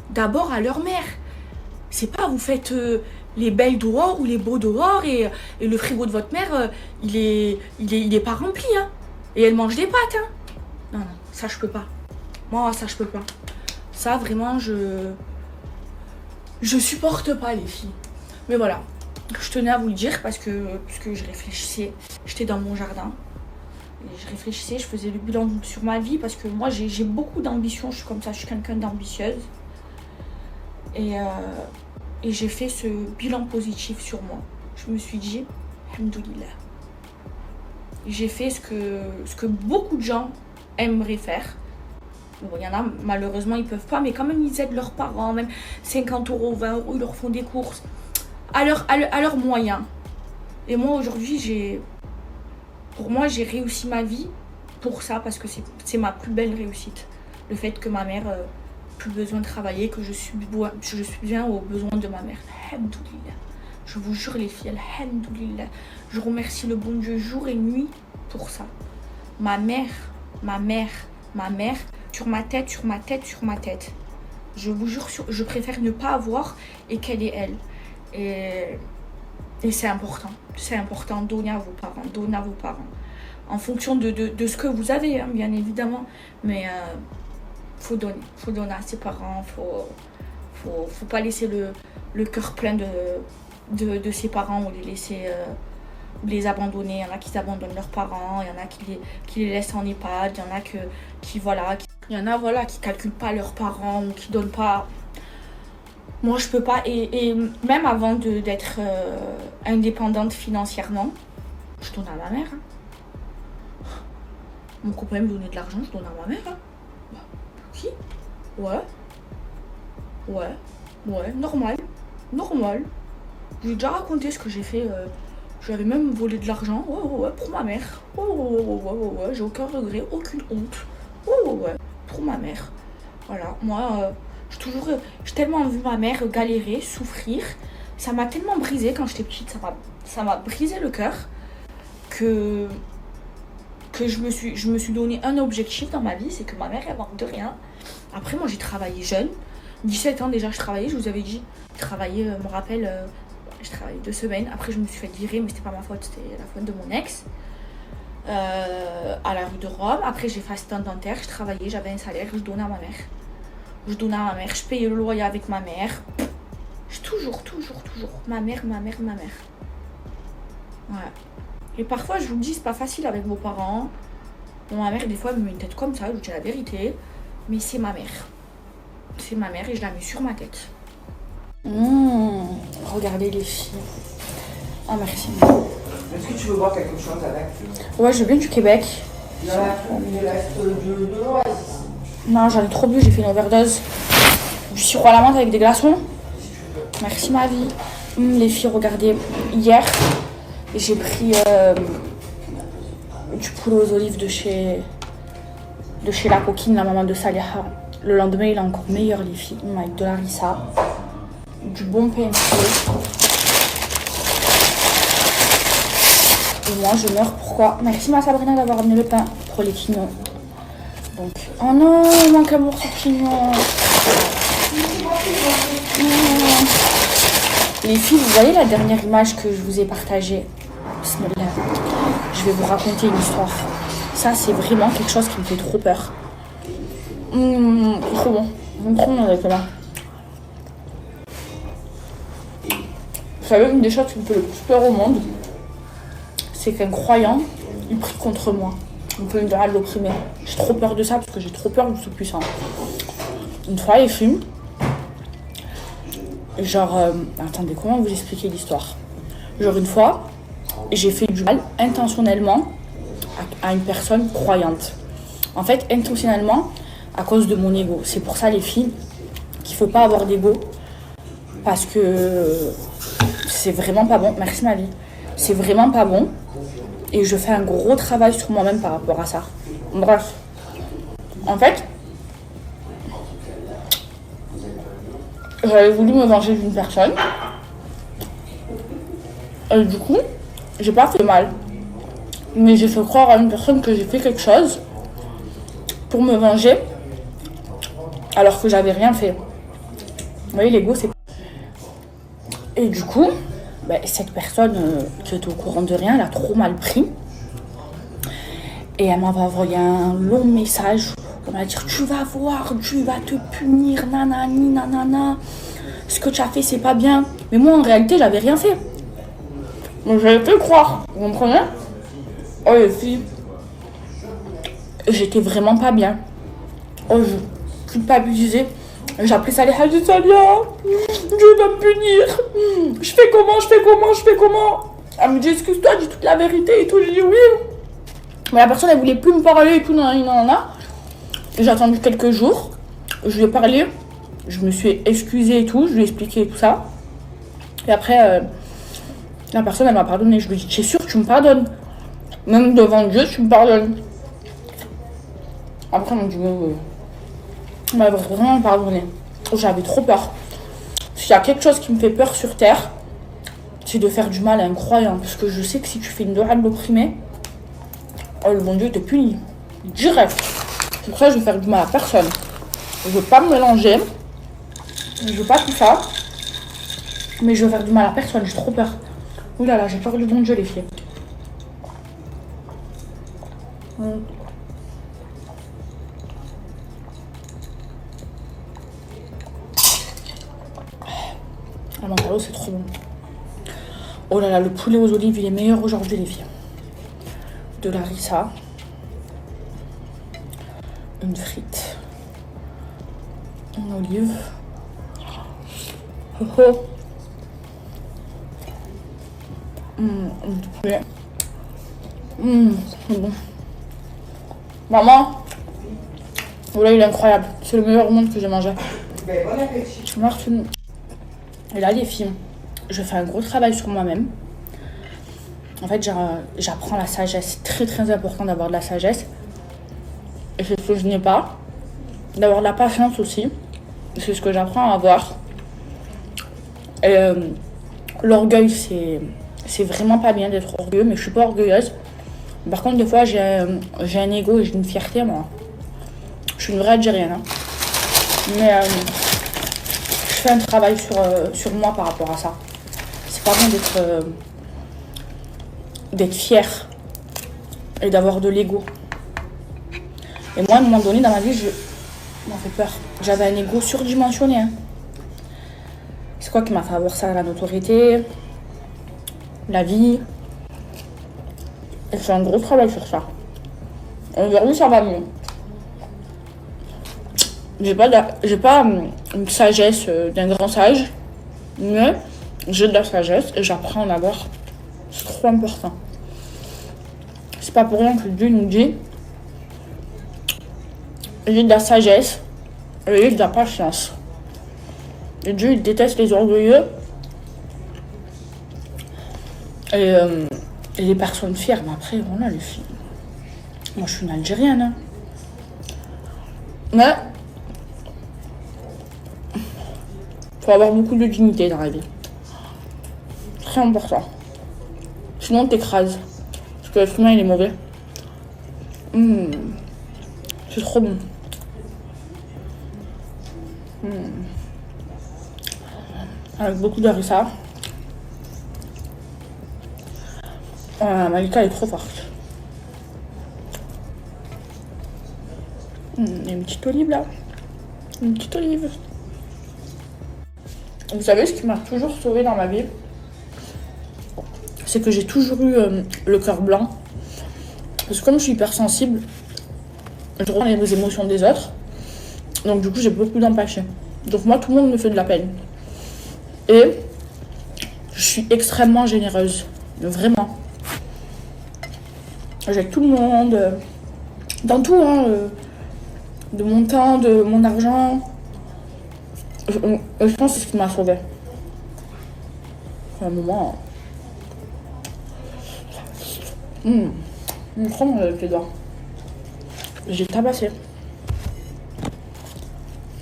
d'abord à leur mère. C'est pas vous faites les belles dehors ou les beaux dehors et le frigo de votre mère il est pas rempli, hein, et elle mange des pâtes, hein. Non, ça je peux pas. Moi ça je peux pas. Ça vraiment je supporte pas les filles. Mais voilà, je tenais à vous le dire parce que je réfléchissais. J'étais dans mon jardin et je réfléchissais, je faisais le bilan sur ma vie parce que moi j'ai beaucoup d'ambition, je suis comme ça, je suis quelqu'un d'ambitieuse. Et j'ai fait ce bilan positif sur moi. Je me suis dit, alhamdoulilah. J'ai fait ce que beaucoup de gens aimeraient faire. Bon, il y en a, malheureusement, ils peuvent pas, mais quand même, ils aident leurs parents, même 50 €, 20 €, ils leur font des courses à leurs moyens. Et moi, aujourd'hui, pour moi, j'ai réussi ma vie pour ça, parce que c'est ma plus belle réussite. Le fait que ma mère plus besoin de travailler, que je subviens aux besoins de ma mère. Alhamdoulilah. Je vous jure, les filles, alhamdoulilah. Je remercie le bon Dieu jour et nuit pour ça. Ma mère, sur ma tête, sur ma tête, sur ma tête. Je vous jure, je préfère ne pas avoir et qu'elle est elle. Et c'est important. C'est important. Donnez à vos parents. Donnez à vos parents. En fonction de ce que vous avez, hein, bien évidemment. Mais faut donner. Faut donner à ses parents. Faut pas laisser le cœur plein de ses parents ou les abandonner. Il y en a qui abandonnent leurs parents. Il y en a qui les laissent en EHPAD. Il y en a qui calculent pas leurs parents ou qui donnent pas. Moi, je peux pas. Et même avant d'être indépendante financièrement, je donne à ma mère. Hein. Mon copain me donnait de l'argent, je donne à ma mère. Hein. Bah, qui? Ouais, normal. J'ai déjà raconté ce que j'ai fait. J'avais même volé de l'argent. Ouais, pour ma mère. Ouais, j'ai aucun regret, aucune honte. Ouais, pour ma mère. Voilà, moi, j'ai tellement vu ma mère galérer, souffrir. Ça m'a tellement brisé quand j'étais petite. Ça m'a brisé le cœur que je me suis donné un objectif dans ma vie, c'est que ma mère, elle manque de rien. Après, moi, j'ai travaillé jeune. 17 ans déjà, je travaillais, je vous avais dit. Travailler, me rappelle, j'ai travaillé 2 semaines. Après, je me suis fait virer, mais c'était pas ma faute, c'était la faute de mon ex. À la rue de Rome. Après, j'ai fait assistante dentaire, je travaillais, j'avais un salaire, je donnais à ma mère. Je payais le loyer avec ma mère. Toujours. Ma mère. Ouais. Et parfois, je vous le dis, c'est pas facile avec vos parents. Bon, ma mère, des fois, elle me met une tête comme ça, je vous dis la vérité. Mais c'est ma mère. C'est ma mère et je la mets sur ma tête. Regardez les filles. Ah, merci. Est-ce que tu veux boire quelque chose avec? Ouais, je viens du Québec. Il reste de l'oasis. Non, j'en ai trop bu, j'ai fait une overdose. Du sirop à la menthe avec des glaçons. Merci ma vie. Les filles, regardez. Hier, j'ai pris du poulet aux olives de chez la coquine, la maman de Saliha. Le lendemain, il est encore meilleur, les filles. Avec de la harissa. Du bon PMC. Et moi, je meurs. Pourquoi? Merci ma Sabrina d'avoir amené le pain pour les quignons. Donc, oh non, il manque un morceau de quignon. Les filles, vous voyez la dernière image que je vous ai partagée? Bismillah. Je vais vous raconter une histoire. Ça, c'est vraiment quelque chose qui me fait trop peur. Trop bon. Trop bon avec là. Vous savez, une des choses qui me fait le plus peur au monde, c'est qu'un croyant, il prie contre moi. On peut me dire à l'opprimer. J'ai trop peur de ça parce que j'ai trop peur du tout-puissant. Une fois, les films, genre, attendez, comment vous expliquer l'histoire? Genre, une fois, j'ai fait du mal intentionnellement à une personne croyante. En fait, intentionnellement, à cause de mon ego. C'est pour ça, les filles, qu'il faut pas avoir d'ego. Parce que c'est vraiment pas bon. Merci, ma vie. C'est vraiment pas bon. Et je fais un gros travail sur moi-même par rapport à ça. Bref. En fait, j'avais voulu me venger d'une personne. Et du coup, j'ai pas fait mal. Mais j'ai fait croire à une personne que j'ai fait quelque chose pour me venger. Alors que j'avais rien fait. Vous voyez, l'ego, c'est... Et du coup, cette personne qui était au courant de rien, elle a trop mal pris. Et elle m'avait envoyé un long message. Elle m'a dit, tu vas voir, Dieu va te punir, nanani, nanana. Ce que tu as fait, c'est pas bien. Mais moi, en réalité, j'avais rien fait. Donc, j'avais fait croire. Vous comprenez? Oh, les filles. J'étais vraiment pas bien. Oh, je culpabilisais. J'ai appelé Saliha, j'ai dit Salia, Dieu va me punir. Je fais comment? Elle me dit, excuse-toi, dis toute la vérité et tout. J'ai dit oui. Mais la personne, elle voulait plus me parler et tout, nanana. J'ai attendu quelques jours. Je lui ai parlé. Je me suis excusée et tout. Je lui ai expliqué tout ça. Et après, la personne, elle m'a pardonné. Je lui ai dit, t'es sûr que tu me pardonnes? Même devant Dieu, tu me pardonnes. Après, elle m'a dit, oui. Elle m'a vraiment pardonné. J'avais trop peur. S'il y a quelque chose qui me fait peur sur terre, c'est de faire du mal à un croyant. Parce que je sais que si tu fais une doua de l'opprimer, oh, le bon Dieu te punit. Direct. C'est pour ça que je vais faire du mal à personne. Je veux pas me mélanger. Je veux pas tout ça. Mais je veux faire du mal à personne. J'ai trop peur. Ouh là là, j'ai peur du bon Dieu, les filles. La mentalo, c'est trop bon. Oh là là, le poulet aux olives, il est meilleur aujourd'hui, les filles. De la harissa. Une frite. Une olive. Oh oh. Du poulet. C'est bon. Maman. Oh là, il est incroyable. C'est le meilleur au monde que j'ai mangé. Bon appétit. Merci. Et là, les filles, je fais un gros travail sur moi-même. En fait, j'apprends la sagesse. C'est très très important d'avoir de la sagesse. Et c'est ce que je n'ai pas. D'avoir de la patience aussi. C'est ce que j'apprends à avoir. Et l'orgueil, c'est vraiment pas bien d'être orgueilleux, mais je suis pas orgueilleuse. Par contre, des fois, j'ai un ego et j'ai une fierté, moi. Je suis une vraie Algérienne. Hein. Mais je fais un travail sur moi par rapport à ça. C'est pas bon d'être fière et d'avoir de l'ego. Et moi, à un moment donné, dans ma vie, m'en fait peur. J'avais un ego surdimensionné. Hein. C'est quoi qui m'a fait avoir ça? La notoriété, la vie. Et c'est un gros travail sur ça. Aujourd'hui, ça va mieux. J'ai pas une sagesse d'un grand sage, mais j'ai de la sagesse et j'apprends à en avoir. C'est trop important. C'est pas pour rien que Dieu nous dit j'ai de la sagesse et j'ai de la patience. Et Dieu il déteste les orgueilleux et les personnes fières. Mais après, voilà les filles. Moi je suis une Algérienne. Hein. Mais faut avoir beaucoup de dignité dans la vie. Très important. Sinon t'écrases. Parce que le chemin il est mauvais. C'est trop bon. Avec beaucoup de harissa. Malika est trop forte. Il y a une petite olive là. Une petite olive. Vous savez ce qui m'a toujours sauvée dans ma vie? C'est que j'ai toujours eu le cœur blanc. Parce que comme je suis hypersensible, je ressens les émotions des autres. Donc du coup j'ai beaucoup d'empathie. Donc moi tout le monde me fait de la peine. Et je suis extrêmement généreuse. Vraiment. J'aide tout le monde. Dans tout, hein. De mon temps, de mon argent. Je pense que c'est ce qui m'a sauvée. À un moment. Prends mon avec les doigts. J'ai tabassé.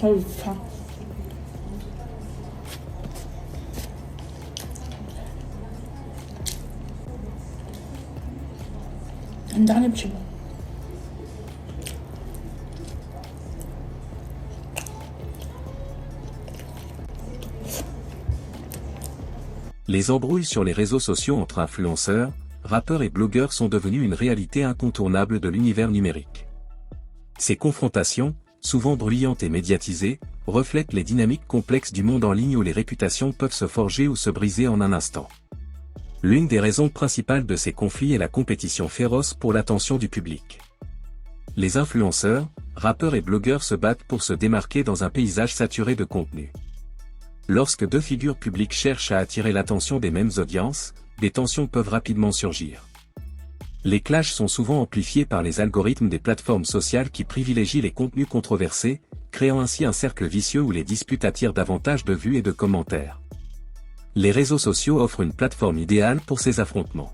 Oh putain. Un dernier petit bout. Les embrouilles sur les réseaux sociaux entre influenceurs, rappeurs et blogueurs sont devenues une réalité incontournable de l'univers numérique. Ces confrontations, souvent bruyantes et médiatisées, reflètent les dynamiques complexes du monde en ligne où les réputations peuvent se forger ou se briser en un instant. L'une des raisons principales de ces conflits est la compétition féroce pour l'attention du public. Les influenceurs, rappeurs et blogueurs se battent pour se démarquer dans un paysage saturé de contenu. Lorsque deux figures publiques cherchent à attirer l'attention des mêmes audiences, des tensions peuvent rapidement surgir. Les clashs sont souvent amplifiés par les algorithmes des plateformes sociales qui privilégient les contenus controversés, créant ainsi un cercle vicieux où les disputes attirent davantage de vues et de commentaires. Les réseaux sociaux offrent une plateforme idéale pour ces affrontements.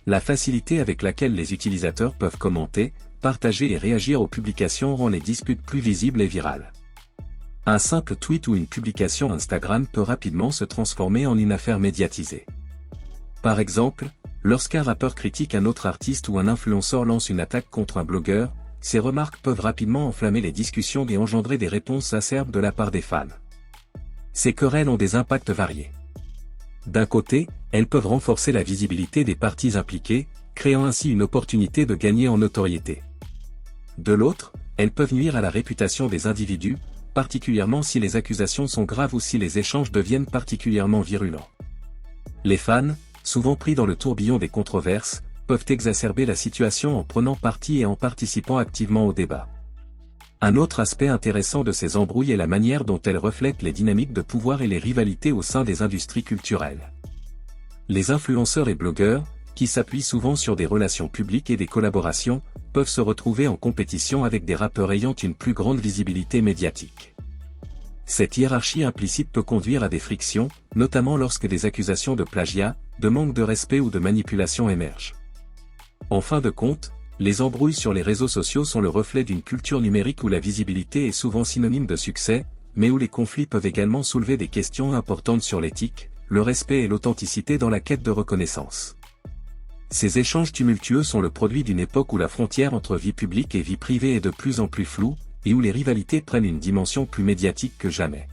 La facilité avec laquelle les utilisateurs peuvent commenter, partager et réagir aux publications rend les disputes plus visibles et virales. Un simple tweet ou une publication Instagram peut rapidement se transformer en une affaire médiatisée. Par exemple, lorsqu'un rappeur critique un autre artiste ou un influenceur lance une attaque contre un blogueur, ces remarques peuvent rapidement enflammer les discussions et engendrer des réponses acerbes de la part des fans. Ces querelles ont des impacts variés. D'un côté, elles peuvent renforcer la visibilité des parties impliquées, créant ainsi une opportunité de gagner en notoriété. De l'autre, elles peuvent nuire à la réputation des individus, particulièrement si les accusations sont graves ou si les échanges deviennent particulièrement virulents. Les fans, souvent pris dans le tourbillon des controverses, peuvent exacerber la situation en prenant parti et en participant activement au débat. Un autre aspect intéressant de ces embrouilles est la manière dont elles reflètent les dynamiques de pouvoir et les rivalités au sein des industries culturelles. Les influenceurs et blogueurs, qui s'appuient souvent sur des relations publiques et des collaborations, peuvent se retrouver en compétition avec des rappeurs ayant une plus grande visibilité médiatique. Cette hiérarchie implicite peut conduire à des frictions, notamment lorsque des accusations de plagiat, de manque de respect ou de manipulation émergent. En fin de compte, les embrouilles sur les réseaux sociaux sont le reflet d'une culture numérique où la visibilité est souvent synonyme de succès, mais où les conflits peuvent également soulever des questions importantes sur l'éthique, le respect et l'authenticité dans la quête de reconnaissance. Ces échanges tumultueux sont le produit d'une époque où la frontière entre vie publique et vie privée est de plus en plus floue, et où les rivalités prennent une dimension plus médiatique que jamais.